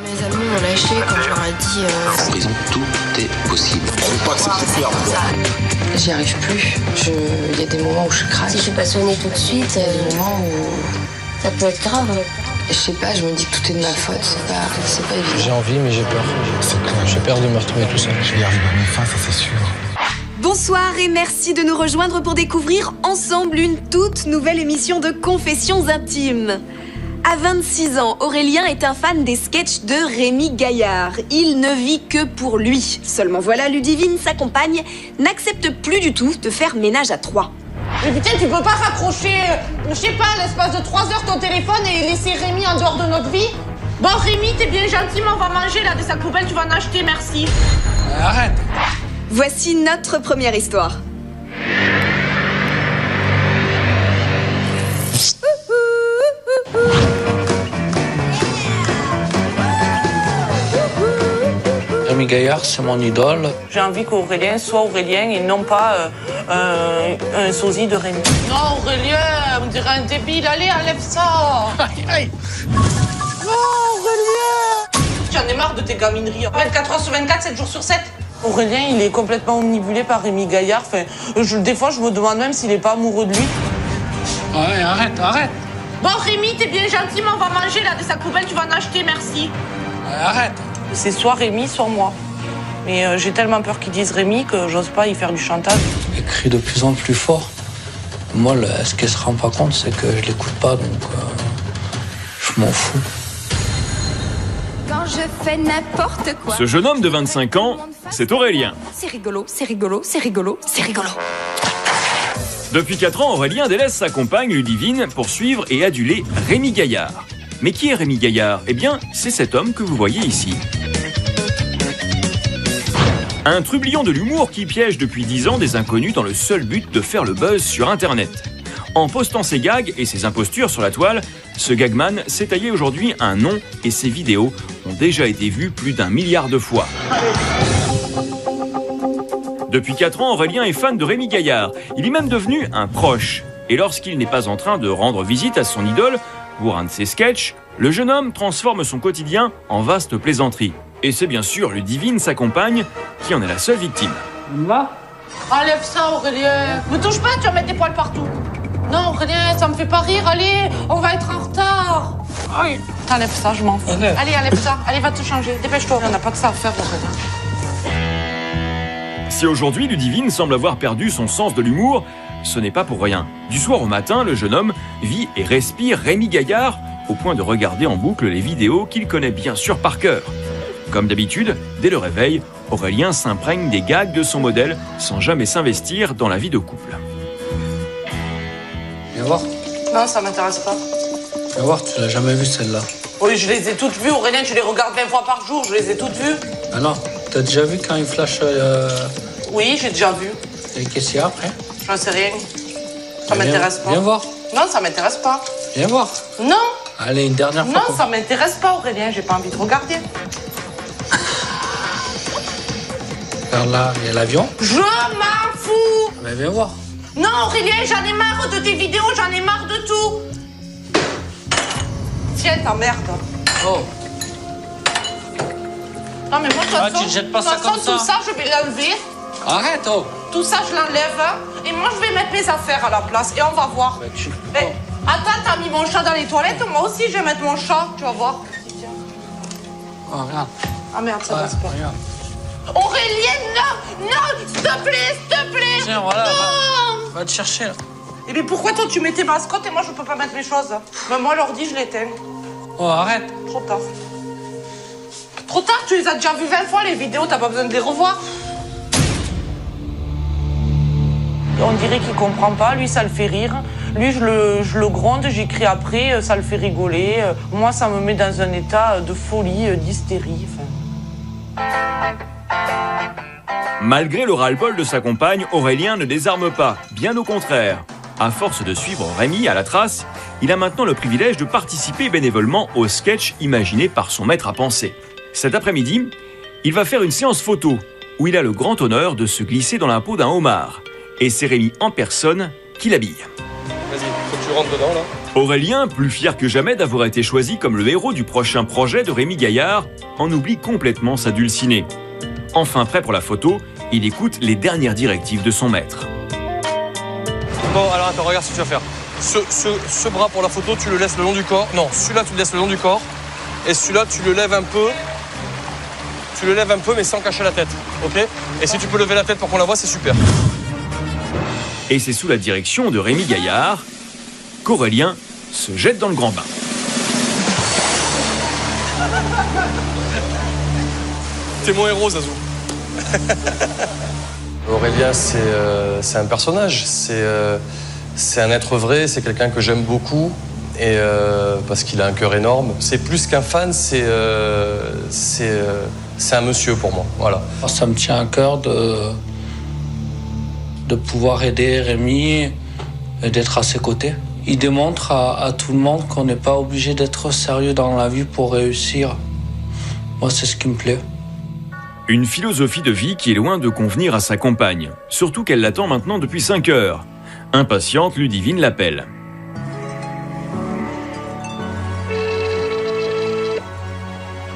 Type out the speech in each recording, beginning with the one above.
Mes amis m'ont lâché quand je leur ai dit... En prison, tout est possible. Je ne crois pas que c'est faire. J'y arrive plus. Il y a des moments où je craque. Si je suis pas soignée tout de suite, Il y a des moments où... ça peut être grave. Je sais pas, je me dis que tout est de ma faute. C'est pas évident. J'ai envie, mais j'ai peur. C'est clair. J'ai peur de me retrouver tout seul. Je vais y arriver à mes fins, ça c'est sûr. Bonsoir et merci de nous rejoindre pour découvrir ensemble une toute nouvelle émission de Confessions intimes. À 26 ans, Aurélien est un fan des sketchs de Rémi Gaillard. Il ne vit que pour lui. Seulement voilà, Ludivine, sa compagne, n'accepte plus du tout de faire ménage à trois. Mais putain, tu peux pas raccrocher, je sais pas, l'espace de 3 heures ton téléphone et laisser Rémi en dehors de notre vie? Bon, Rémi, t'es bien gentil, mais on va manger là, de sa poubelle, tu vas en acheter, merci. Arrête. Voici notre première histoire. Rémi Gaillard, c'est mon idole. J'ai envie qu'Aurélien soit Aurélien et non pas un sosie de Rémi. Non, Aurélien, on dirait un débile, allez, enlève ça. Aïe, aïe. Non, Aurélien. J'en ai marre de tes gamineries. 24 heures sur 24, 7 jours sur 7. Aurélien, il est complètement omnibulé par Rémi Gaillard. Enfin, des fois, je me demande même s'il est pas amoureux de lui. Ouais, arrête. Bon, Rémi, t'es bien gentil, mais on va manger là, de sa poubelle, tu vas en acheter, merci. Ouais, arrête. C'est soit Rémi, soit moi. Mais j'ai tellement peur qu'ils disent Rémi que j'ose pas y faire du chantage. Elle crie de plus en plus fort. Moi, ce qu'elle se rend pas compte, c'est que je l'écoute pas, donc je m'en fous. Quand je fais n'importe quoi. Ce jeune homme de 25 ans, c'est Aurélien. C'est rigolo. Depuis 4 ans, Aurélien délaisse sa compagne Ludivine pour suivre et aduler Rémi Gaillard. Mais qui est Rémi Gaillard? Eh bien, c'est cet homme que vous voyez ici. Un trublion de l'humour qui piège depuis 10 ans des inconnus dans le seul but de faire le buzz sur Internet. En postant ses gags et ses impostures sur la toile, ce gagman s'est taillé aujourd'hui un nom et ses vidéos ont déjà été vues plus d'1 milliard de fois. Depuis 4 ans, Aurélien est fan de Rémi Gaillard. Il est même devenu un proche. Et lorsqu'il n'est pas en train de rendre visite à son idole, pour un de ses sketchs, le jeune homme transforme son quotidien en vaste plaisanterie. Et c'est bien sûr Ludivine, sa compagne, qui en est la seule victime. Enlève ça, Aurélien. Me touche pas, tu vas mettre des poils partout. Non, Aurélien, ça me fait pas rire. Allez, on va être en retard. Aïe. T'enlèves ça, je m'en fous. Allez, enlève ça. Allez, va te changer. Dépêche-toi. On n'a pas que ça à faire, Aurélien. Si aujourd'hui Ludivine semble avoir perdu son sens de l'humour, ce n'est pas pour rien. Du soir au matin, le jeune homme vit et respire Rémi Gaillard au point de regarder en boucle les vidéos qu'il connaît bien sûr par cœur. Comme d'habitude, dès le réveil, Aurélien s'imprègne des gags de son modèle sans jamais s'investir dans la vie de couple. Viens voir. Non, ça m'intéresse pas. Viens voir, tu l'as jamais vue celle-là. Oui, je les ai toutes vues, Aurélien. Tu les regardes 20 fois par jour. Je les ai toutes vues. Ah non, t'as déjà vu quand il flash Oui, j'ai déjà vu. et qu'est-ce qu'il y a après? J'en sais rien. Ça m'intéresse pas. Viens voir. Non, ça m'intéresse pas. Viens voir. Non. Allez, une dernière fois. Non, ça m'intéresse pas, Aurélien. J'ai pas envie de regarder. Regarde là, il y a l'avion. Je m'en fous. Mais viens voir. Non, Aurélien, j'en ai marre de tes vidéos, j'en ai marre de tout. Tiens, ta merde. Oh. Non, mais moi, de toute façon, tu jettes pas ça comme ça. tout ça, je vais l'enlever. Arrête, oh. Tout ça, je l'enlève. Et moi, je vais mettre mes affaires à la place. Et on va voir. Eh, attends, t'as mis mon chat dans les toilettes. Moi aussi, je vais mettre mon chat. Tu vas voir. Oh, regarde. Ah merde, ça passe pas. Regarde. Aurélien, non. Non, s'il te plaît. Tiens, voilà. Non. Va te chercher, là. Et bien, pourquoi toi, tu mets tes mascottes et moi, je peux pas mettre mes choses? Mais moi, l'ordi, je l'éteins. Oh, arrête. Trop tard. Trop tard, tu les as déjà vues 20 fois, les vidéos. T'as pas besoin de les revoir. On dirait qu'il comprend pas, lui ça le fait rire. Lui je le gronde, j'écris après, ça le fait rigoler. Moi ça me met dans un état de folie, d'hystérie. Malgré le ras-le-bol de sa compagne, Aurélien ne désarme pas, bien au contraire. À force de suivre Rémi à la trace, il a maintenant le privilège de participer bénévolement au sketch imaginé par son maître à penser. Cet après-midi, il va faire une séance photo où il a le grand honneur de se glisser dans la peau d'un homard. Et c'est Rémi en personne qui l'habille. Vas-y, faut que tu rentres dedans là. Aurélien, plus fier que jamais d'avoir été choisi comme le héros du prochain projet de Rémi Gaillard, en oublie complètement sa dulcinée. Enfin prêt pour la photo, il écoute les dernières directives de son maître. Bon, alors attends, regarde ce que tu vas faire. Ce bras pour la photo, tu le laisses le long du corps. Non, celui-là, tu le laisses le long du corps. Et celui-là, tu le lèves un peu. Tu le lèves un peu, mais sans cacher la tête. Ok? Et si tu peux lever la tête pour qu'on la voie, c'est super. Et c'est sous la direction de Rémi Gaillard qu'Aurélien se jette dans le grand bain. T'es mon héros, Zazou. Aurélien, c'est un personnage. C'est un être vrai, c'est quelqu'un que j'aime beaucoup. Et parce qu'il a un cœur énorme. C'est plus qu'un fan, c'est un monsieur pour moi. Voilà. Ça me tient à cœur de pouvoir aider Rémi et d'être à ses côtés. Il démontre à tout le monde qu'on n'est pas obligé d'être sérieux dans la vie pour réussir. Moi, c'est ce qui me plaît. Une philosophie de vie qui est loin de convenir à sa compagne. Surtout qu'elle l'attend maintenant depuis 5 heures. Impatiente, Ludivine l'appelle.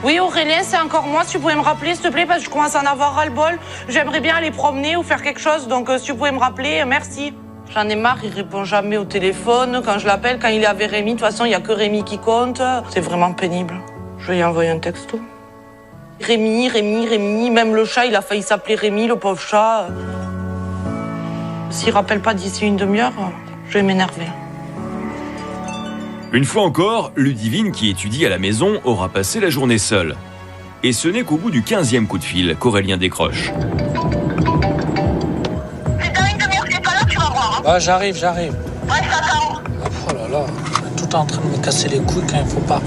Oui, Aurélien, c'est encore moi. Si tu pouvais me rappeler, s'il te plaît, parce que je commence à en avoir ras-le-bol. J'aimerais bien aller promener ou faire quelque chose. Donc, si tu pouvais me rappeler, merci. J'en ai marre, il répond jamais au téléphone. Quand je l'appelle, quand il est avec Rémi, de toute façon, il n'y a que Rémi qui compte. C'est vraiment pénible. Je vais y envoyer un texto. Rémi, même le chat, il a failli s'appeler Rémi, le pauvre chat. S'il rappelle pas d'ici une demi-heure, je vais m'énerver. Une fois encore, Ludivine, qui étudie à la maison, aura passé la journée seule. Et ce n'est qu'au bout du 15e coup de fil qu'Aurélien décroche. C'est dans une demi-heure que t'es pas là, tu vas voir. Hein. Ah, j'arrive. Ouais, ça attend. Oh là là, tout est en train de me casser les couilles quand il faut pas.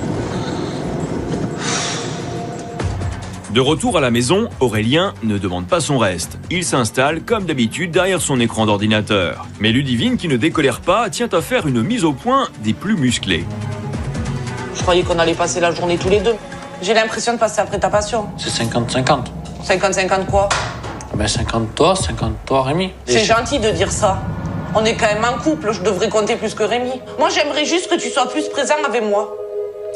De retour à la maison, Aurélien ne demande pas son reste. Il s'installe, comme d'habitude, derrière son écran d'ordinateur. Mais Ludivine, qui ne décolère pas, tient à faire une mise au point des plus musclés. Je croyais qu'on allait passer la journée tous les deux. J'ai l'impression de passer après ta passion. C'est 50-50. 50-50 quoi? Ben 50 toi, Rémi. C'est gentil de dire ça. On est quand même en couple, je devrais compter plus que Rémi. Moi, j'aimerais juste que tu sois plus présent avec moi.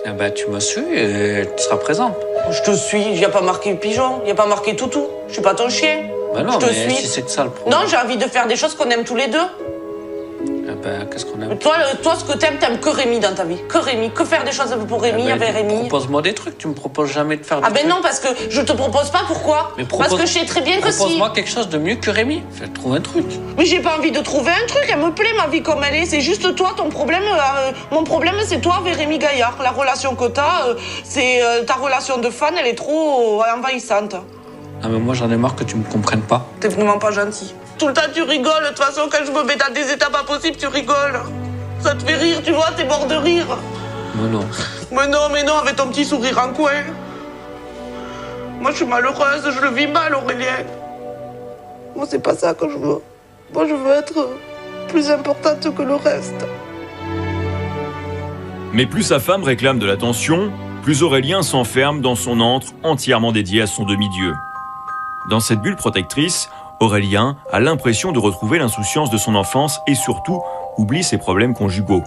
Eh ben, tu me suis et tu seras présente. Je te suis, il n'y a pas marqué pigeon, il n'y a pas marqué toutou. Je suis pas ton chien. Ben non, je te mais suis. si c'est que ça le problème. Non, j'ai envie de faire des choses qu'on aime tous les deux. Eh ben, qu'est-ce qu'on aime? Toi, ce que t'aimes que Rémi dans ta vie. Que Rémi, que faire des choses pour Rémi, ben, avec Rémi. Propose-moi des trucs, tu me proposes jamais de faire des trucs. Ah ben non, parce que je te propose pas, pourquoi? Parce que je sais très bien que si... Propose-moi quelque chose de mieux que Rémi. Fais trouver un truc. Mais j'ai pas envie de trouver un truc, elle me plaît ma vie comme elle est. C'est juste toi, ton problème. Mon problème, c'est toi avec Rémi Gaillard. La relation que t'as, c'est ta relation de fan, elle est trop envahissante. Ah mais moi j'en ai marre que tu me comprennes pas. T'es vraiment pas gentil. Tout le temps tu rigoles, de toute façon quand je me mets dans des états pas possibles, tu rigoles. Ça te fait rire, tu vois, t'es mort de rire. Mais non. Mais non, avec ton petit sourire en coin. Moi je suis malheureuse, je le vis mal, Aurélien. Moi c'est pas ça que je veux. Moi je veux être plus importante que le reste. Mais plus sa femme réclame de l'attention, plus Aurélien s'enferme dans son antre entièrement dédié à son demi-dieu. Dans cette bulle protectrice, Aurélien a l'impression de retrouver l'insouciance de son enfance et surtout oublie ses problèmes conjugaux.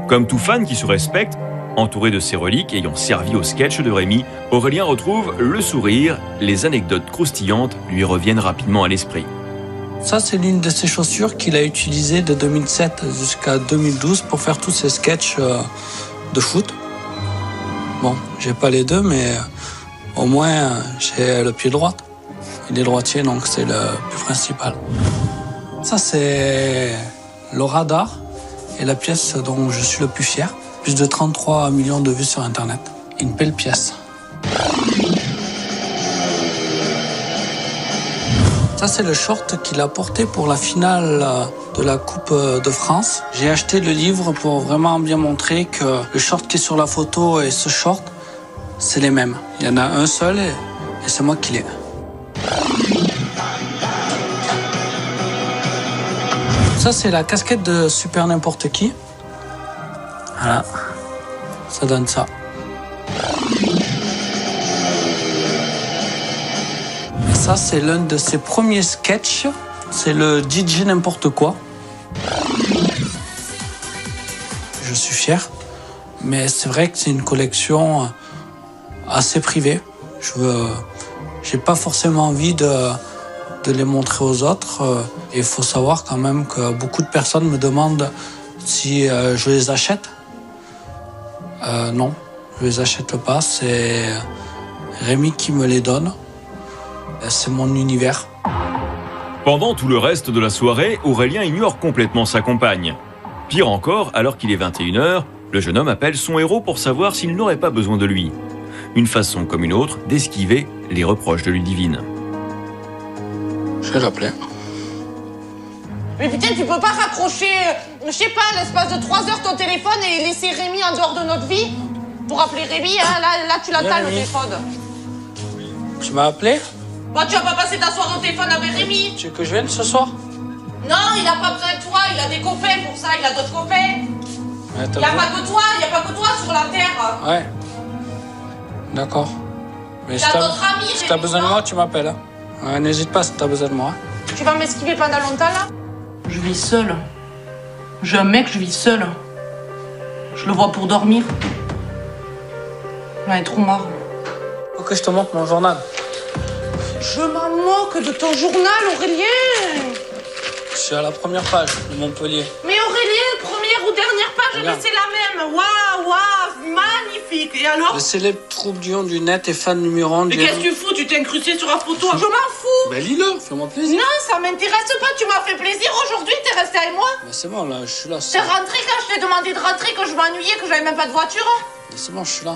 Comme tout fan qui se respecte, entouré de ses reliques ayant servi au sketch de Rémi, Aurélien retrouve le sourire, les anecdotes croustillantes lui reviennent rapidement à l'esprit. Ça, c'est l'une de ses chaussures qu'il a utilisées de 2007 jusqu'à 2012 pour faire tous ses sketchs de foot. Bon, j'ai pas les deux, mais au moins j'ai le pied droit. Il est droitier, donc c'est le plus principal. Ça, c'est le radar et la pièce dont je suis le plus fier. Plus de 33 millions de vues sur Internet. Une belle pièce. Ça, c'est le short qu'il a porté pour la finale de la Coupe de France. J'ai acheté le livre pour vraiment bien montrer que le short qui est sur la photo et ce short, c'est les mêmes. Il y en a un seul et c'est moi qui l'ai. Ça, c'est la casquette de Super N'importe Qui. Voilà. Ça donne ça. Ça, c'est l'un de ses premiers sketchs. C'est le DJ N'importe quoi. Je suis fier. Mais c'est vrai que c'est une collection assez privée. J'ai pas forcément envie de les montrer aux autres. Il faut savoir quand même que beaucoup de personnes me demandent si je les achète. Non, je les achète pas. C'est Rémi qui me les donne. C'est mon univers. Pendant tout le reste de la soirée, Aurélien ignore complètement sa compagne. Pire encore, alors qu'il est 21h, le jeune homme appelle son héros pour savoir s'il n'aurait pas besoin de lui. Une façon comme une autre d'esquiver les reproches de Ludivine. Je vais l'appeler. Mais putain, tu peux pas raccrocher, je sais pas, l'espace de 3 heures ton téléphone et laisser Rémi en dehors de notre vie? Pour appeler Rémi, hein, là tu l'attends le téléphone. Tu m'as appelé? Bah tu vas pas passer ta soirée au téléphone avec Rémi. Tu veux que je vienne ce soir? Non, il a pas besoin de toi, il a des copains pour ça, il a d'autres copains. Ouais, il y a pas que toi sur la terre. Ouais. D'accord. Mais il a d'autres amis. Si t'as besoin de moi, tu m'appelles. Hein. Ouais, n'hésite pas si t'as besoin de moi. Tu vas m'esquiver pendant longtemps là? Je vis seule. J'ai un mec, je vis seule. Je le vois pour dormir. J'en ai trop marre. Faut que je te montre mon journal. Je m'en moque de ton journal, Aurélien. Je suis à la première page de Montpellier. Mais Aurélien, première ou dernière page, c'est la même. Waouh, magnifique. Et alors? Le célèbre troupe du du net et fan numéro 1 Mais qu'est-ce que tu fous? Tu t'es incrusté sur la photo? Je m'en fous. Ben lis-le, fais-moi plaisir. Non, ça m'intéresse pas. Tu m'as fait plaisir aujourd'hui, t'es resté avec moi. Ben c'est bon, là, je suis là. T'es rentré quand je t'ai demandé de rentrer, que je m'ennuyais, que j'avais même pas de voiture. Ben c'est bon, je suis là.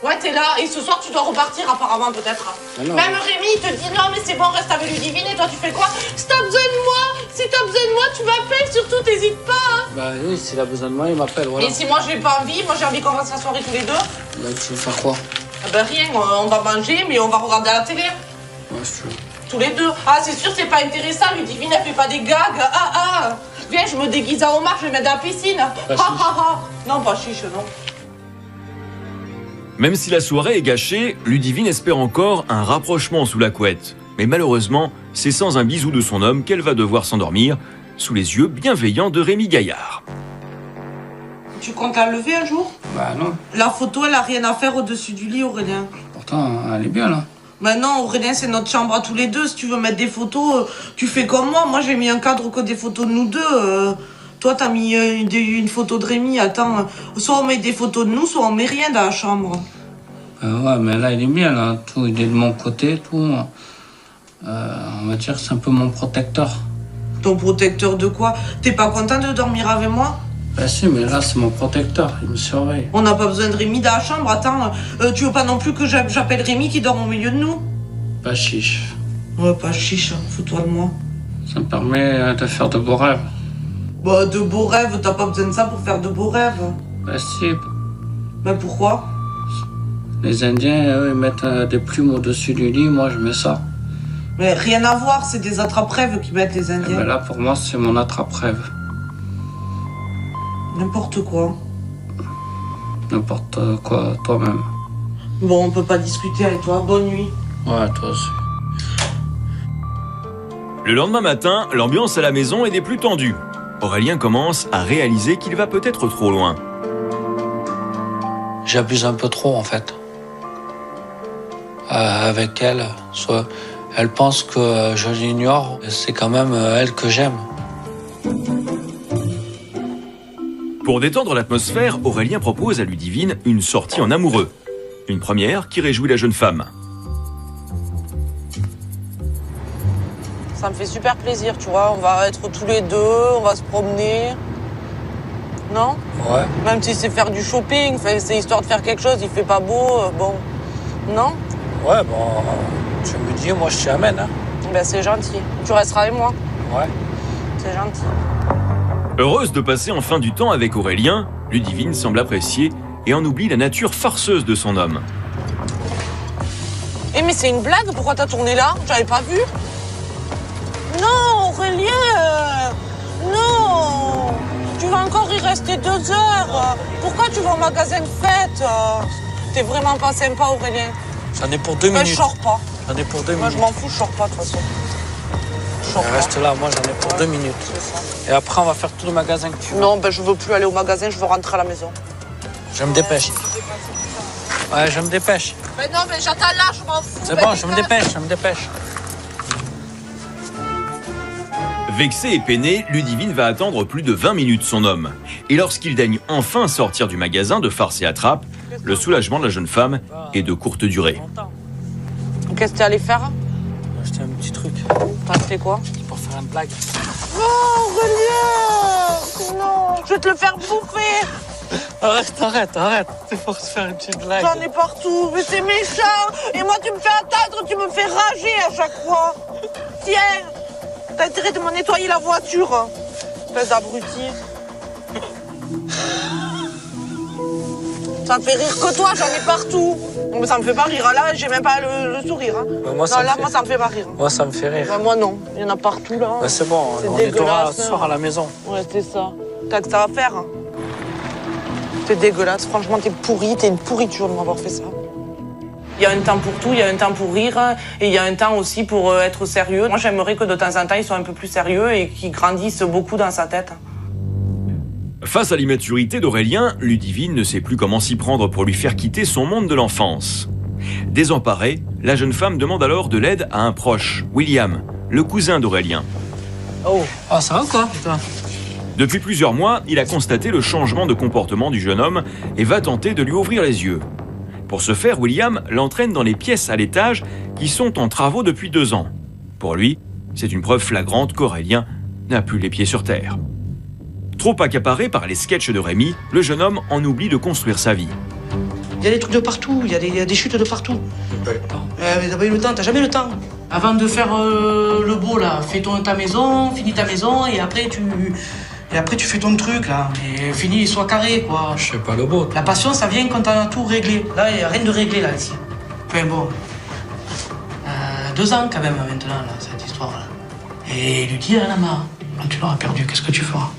Ouais, t'es là. Et ce soir, tu dois repartir apparemment, peut-être. Même Rémi, il te dit non, mais c'est bon, reste avec Ludivine. Et toi, tu fais quoi? Si t'as besoin de moi, tu m'appelles. Surtout, t'hésites pas. Hein. Bah oui, s'il a besoin de moi, il m'appelle, voilà. Et si moi, j'ai pas envie, moi, j'ai envie qu'on fasse la soirée tous les deux. Là, tu veux faire quoi? Ah ben rien, on va manger, mais on va regarder à la télé. Ouais, je veux. Tous les deux. Ah, c'est sûr, c'est pas intéressant. Ludivine, elle fait pas des gags. Viens, je me déguise en homard, je vais mettre dans la piscine. Non, pas chiche, non. Même si la soirée est gâchée, Ludivine espère encore un rapprochement sous la couette. Mais malheureusement, c'est sans un bisou de son homme qu'elle va devoir s'endormir, sous les yeux bienveillants de Rémi Gaillard. Tu comptes la lever un jour? Bah non. La photo, elle a rien à faire au-dessus du lit, Aurélien. Pourtant, elle est bien là. Mais non, Aurélien, c'est notre chambre à tous les deux. Si tu veux mettre des photos, tu fais comme moi. Moi, j'ai mis un cadre que des photos de nous deux. Toi, t'as mis une photo de Rémi. Attends, soit on met des photos de nous, soit on met rien dans la chambre. Ouais, mais là, il est bien, là. Tout, il est de mon côté, tout. On va dire que c'est un peu mon protecteur. Ton protecteur de quoi? T'es pas content de dormir avec moi? Bah si, mais là, c'est mon protecteur. Il me surveille. On n'a pas besoin de Rémi dans la chambre. Attends, tu veux pas non plus que j'appelle Rémi qui dort au milieu de nous? Pas chiche. Ouais, pas chiche. Fous-toi de moi. Ça me permet de faire de beaux rêves. Bah, de beaux rêves, t'as pas besoin de ça pour faire de beaux rêves. Bah si. Bah pourquoi? Les Indiens, eux, ils mettent des plumes au-dessus du lit, moi je mets ça. Mais rien à voir, c'est des attrape-rêves qui mettent les Indiens. Ben là, pour moi, c'est mon attrape-rêve. N'importe quoi. N'importe quoi, toi-même. Bon, on peut pas discuter avec toi. Bonne nuit. Ouais, toi aussi. Le lendemain matin, l'ambiance à la maison est des plus tendues. Aurélien commence à réaliser qu'il va peut-être trop loin. J'abuse un peu trop, en fait. Avec elle, elle pense que je l'ignore. C'est quand même elle que j'aime. Pour détendre l'atmosphère, Aurélien propose à Ludivine une sortie en amoureux. Une première qui réjouit la jeune femme. Ça me fait super plaisir, tu vois. On va être tous les deux, on va se promener. Non? Ouais. Même si c'est faire du shopping, c'est histoire de faire quelque chose, il fait pas beau, bon. Non? Ouais, bon, tu me dis, moi je t'y amène. Hein. Ben c'est gentil. Tu resteras avec moi? Ouais. C'est gentil. Heureuse de passer enfin du temps avec Aurélien, Ludivine semble apprécier et en oublie la nature farceuse de son homme. Eh mais c'est une blague, pourquoi t'as tourné là? J'avais pas vu. Non, Aurélien! Non! Tu vas encore y rester 2 heures. Pourquoi tu vas au magasin de fête? T'es vraiment pas sympa, Aurélien. J'en ai pour 2 minutes. Je sors pas. J'en ai pour 2 minutes. Moi, je m'en fous, je sors pas, de toute façon. Je chauffe. Reste là, moi j'en ai pour 2 minutes. Et après on va faire tout le magasin que tu veux. Non, ben je veux plus aller au magasin, je veux rentrer à la maison. Je me dépêche. Ouais, je me dépêche. Mais non, mais j'attends là, je m'en fous. C'est bon, je me dépêche. Vexé et peiné, Ludivine va attendre plus de 20 minutes son homme. Et lorsqu'il daigne enfin sortir du magasin de farce et attrape, le soulagement de la jeune femme est de courte durée. Qu'est-ce que tu es allé faire? Acheter un petit truc. T'as acheté quoi? Pour faire une blague. Non, Aurélien! Non, je vais te le faire bouffer! Arrête. C'est pour se faire une petite blague. J'en ai partout, mais c'est méchant! Et moi, tu me fais attendre, tu me fais rager à chaque fois! Tiens! T'as intérêt de me nettoyer la voiture! Espèce d'abruti! Ça me fait rire que toi, j'en ai partout! Mais ça me fait pas rire, là, j'ai même pas le sourire. Hein. Moi, moi, ça me fait pas rire. Moi, ça me fait rire. Bah, moi, non. Il y en a partout, là. Bah, c'est bon, on nettoiera ce soir à la maison. Ouais, c'est ça. T'as que ça à faire. Hein. T'es dégueulasse. Franchement, t'es pourrie. T'es une pourriture de m'avoir fait ça. Il y a un temps pour tout. Il y a un temps pour rire. Et il y a un temps aussi pour être sérieux. Moi, j'aimerais que de temps en temps, ils soient un peu plus sérieux et qu'ils grandissent beaucoup dans sa tête. Face à l'immaturité d'Aurélien, Ludivine ne sait plus comment s'y prendre pour lui faire quitter son monde de l'enfance. Désemparée, la jeune femme demande alors de l'aide à un proche, William, le cousin d'Aurélien. Oh, ça va quoi, putain? Depuis plusieurs mois, il a constaté le changement de comportement du jeune homme et va tenter de lui ouvrir les yeux. Pour ce faire, William l'entraîne dans les pièces à l'étage qui sont en travaux depuis 2 ans. Pour lui, c'est une preuve flagrante qu'Aurélien n'a plus les pieds sur terre. Trop accaparé par les sketchs de Rémi, le jeune homme en oublie de construire sa vie. Il y a des trucs de partout, il y a des chutes de partout. J'ai pas eu le temps. Mais t'as pas eu le temps, t'as jamais le temps. Avant de faire le beau là, fais ta maison, finis ta maison et après tu fais ton truc là. Et finis, sois carré quoi. Je fais pas le beau. La passion ça vient quand t'as tout réglé. Là il n'y a rien de réglé là ici. Enfin bon. 2 ans quand même maintenant là, cette histoire là. Et Ludie elle en a marre. Quand tu l'auras perdu, qu'est-ce que tu feras?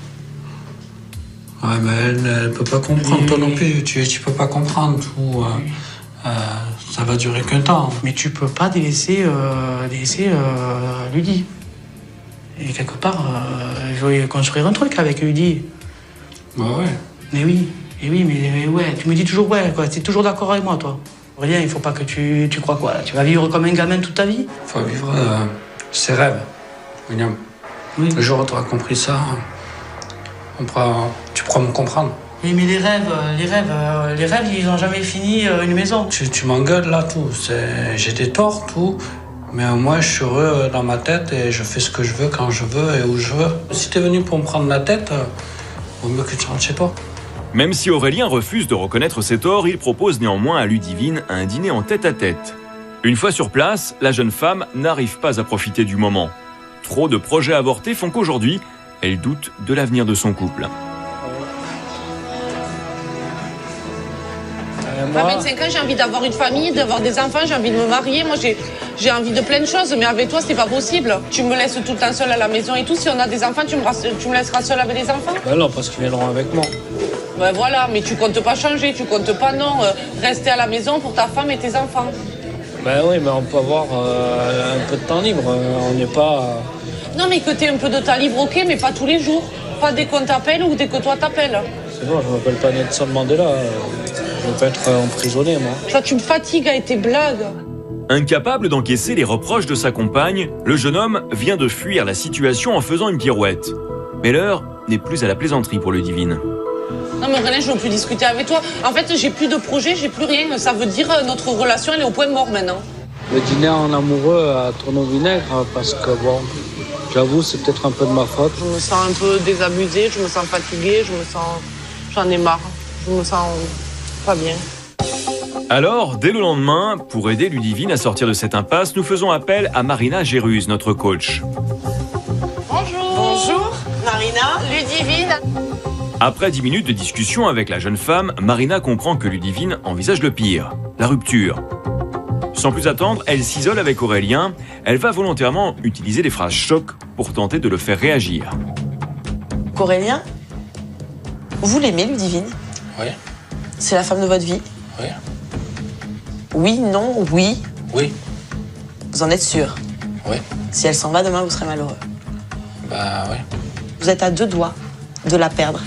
Ouais, mais elle peut pas comprendre, toi non plus. Tu peux pas comprendre tout. Ça va durer qu'un temps. Mais tu peux pas délaisser Ludie. Et quelque part, je vais construire un truc avec Ludie. Bah ouais. Mais oui, mais ouais, tu me dis toujours ouais, quoi. T'es toujours d'accord avec moi, toi. Aurélien, il faut pas que tu crois quoi. Tu vas vivre comme un gamin toute ta vie. Faut vivre ses rêves, William. Oui. Le jour où tu auras compris ça, tu pourras me comprendre. Oui, mais les rêves, ils ont jamais fini une maison. Tu m'engueules là, tout. J'ai des torts, tout. Mais moi, je suis heureux dans ma tête et je fais ce que je veux, quand je veux et où je veux. Si t'es venu pour me prendre la tête, vaut mieux que tu rentres chez toi. Même si Aurélien refuse de reconnaître ses torts, il propose néanmoins à Ludivine un dîner en tête-à-tête. Une fois sur place, la jeune femme n'arrive pas à profiter du moment. Trop de projets avortés font qu'aujourd'hui, elle doute de l'avenir de son couple. À 25 ans, j'ai envie d'avoir une famille, d'avoir des enfants, j'ai envie de me marier. Moi, j'ai envie de plein de choses, mais avec toi, c'est pas possible. Tu me laisses tout le temps seule à la maison et tout. Si on a des enfants, tu me laisseras seule avec les enfants? Ben non, parce qu'ils viendront avec moi. Ben voilà, mais tu comptes pas changer, tu comptes pas rester à la maison pour ta femme et tes enfants. Ben oui, mais on peut avoir un peu de temps libre. On n'est pas... Non, mais que t'aies un peu de temps libre, ok, mais pas tous les jours. Pas dès qu'on t'appelle ou dès que toi t'appelles. C'est bon, je m'appelle pas Nelson Mandela. Je veux pas être emprisonné, moi. Toi, tu me fatigues avec tes blagues. Incapable d'encaisser les reproches de sa compagne, le jeune homme vient de fuir la situation en faisant une pirouette. Mais l'heure n'est plus à la plaisanterie pour Ludivine. Non mais René, je ne veux plus discuter avec toi. En fait, j'ai plus de projet, j'ai plus rien. Ça veut dire notre relation, elle est au point mort maintenant. Le dîner en amoureux a tourné au vinaigre parce que bon, j'avoue, c'est peut-être un peu de ma faute. Je me sens un peu désabusée, je me sens fatiguée, j'en ai marre. Je me sens pas bien. Alors, dès le lendemain, pour aider Ludivine à sortir de cette impasse, nous faisons appel à Marina Géruse, notre coach. Bonjour. Bonjour, Marina, Ludivine. Après 10 minutes de discussion avec la jeune femme, Marina comprend que Ludivine envisage le pire, la rupture. Sans plus attendre, elle s'isole avec Aurélien. Elle va volontairement utiliser des phrases choc pour tenter de le faire réagir. Aurélien, vous l'aimez, Ludivine? Oui. C'est la femme de votre vie? Oui. Oui, non, oui? Oui. Vous en êtes sûr? Oui. Si elle s'en va demain, vous serez malheureux. Bah oui. Vous êtes à 2 doigts de la perdre.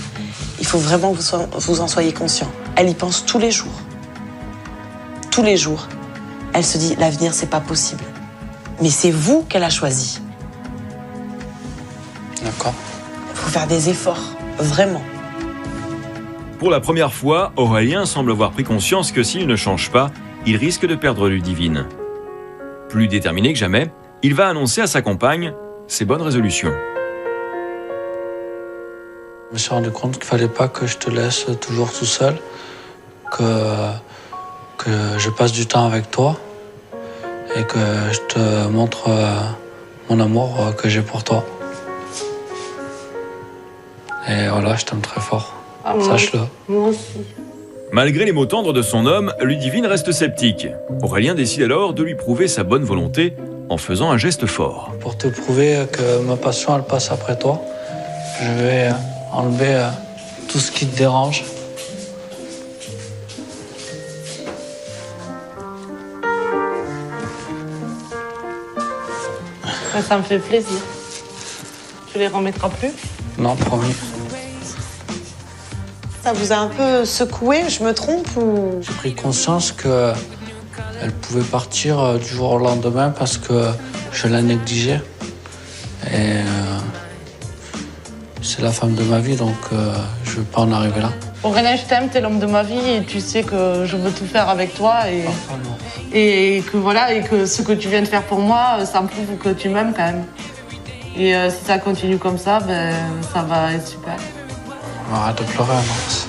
Il faut vraiment que vous en soyez conscient. Elle y pense tous les jours. Tous les jours. Elle se dit, l'avenir, c'est pas possible. Mais c'est vous qu'elle a choisi. D'accord. Il faut faire des efforts, vraiment. Pour la première fois, Aurélien semble avoir pris conscience que s'il ne change pas, il risque de perdre Ludivine. Plus déterminé que jamais, il va annoncer à sa compagne ses bonnes résolutions. Je me suis rendu compte qu'il fallait pas que je te laisse toujours tout seul, que je passe du temps avec toi et que je te montre mon amour que j'ai pour toi. Et voilà, je t'aime très fort. Sache-le. Moi aussi. Malgré les mots tendres de son homme, Ludivine reste sceptique. Aurélien décide alors de lui prouver sa bonne volonté en faisant un geste fort. Pour te prouver que ma passion, elle passe après toi, je vais enlever tout ce qui te dérange. Ça me fait plaisir. Tu les remettras plus? Non, promis. Ça vous a un peu secoué, je me trompe ou... J'ai pris conscience qu'elle pouvait partir du jour au lendemain parce que je la négligeais. Et c'est la femme de ma vie, donc je ne veux pas en arriver là. Aurélien, je t'aime, t'es l'homme de ma vie et tu sais que je veux tout faire avec toi et que voilà, et que ce que tu viens de faire pour moi, ça me prouve que tu m'aimes quand même. Et si ça continue comme ça, ben, ça va être super. Arrête de pleurer, Max.